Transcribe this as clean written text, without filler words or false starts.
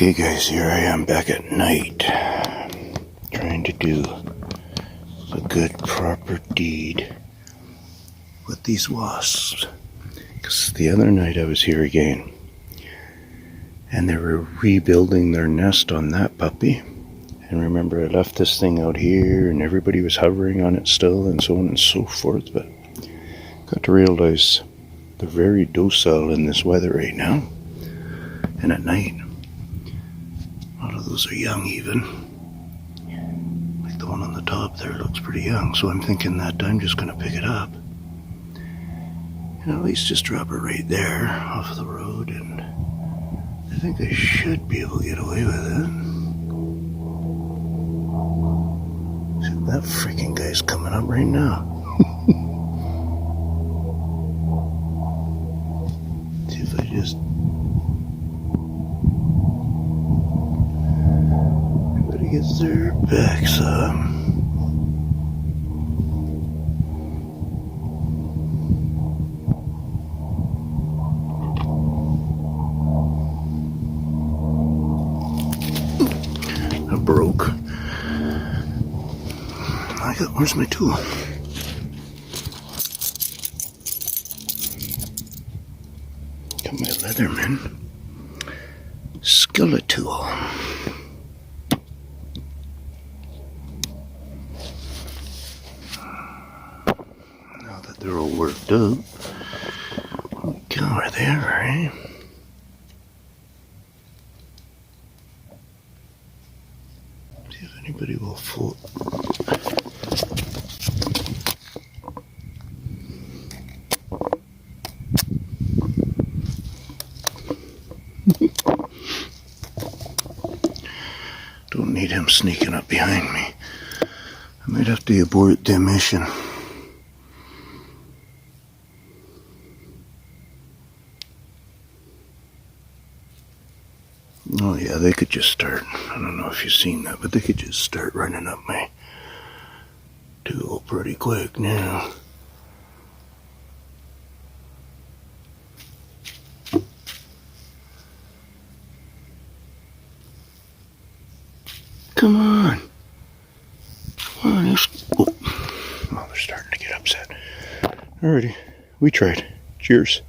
Okay guys, here I am back at night, trying to do a good proper deed with these wasps. Because the other night I was here again, and they were rebuilding their nest on that puppy. And remember, I left this thing out here and everybody was hovering on it still and so on and so forth, but got to realize they're very docile in this weather right now. And at night, a lot of those are young even. Like the one on the top there looks pretty young, so I'm thinking that I'm just going to pick it up and at least just drop it right there off the road, and I think I should be able to get away with it. See, that freaking guy's coming up right now. See if I just... Everybody gets their backs up. I broke. Where's my tool? Got my Leatherman skillet tool. Now that they're all worked up, go over there, right? See if anybody will float. Don't need him sneaking up behind me. I might have to abort the mission. Oh yeah, they could just start. I don't know if you've seen that, but they could just start running up my tool pretty quick now. Come on. Come on. Oh, they're starting to get upset. Alrighty, we tried. Cheers.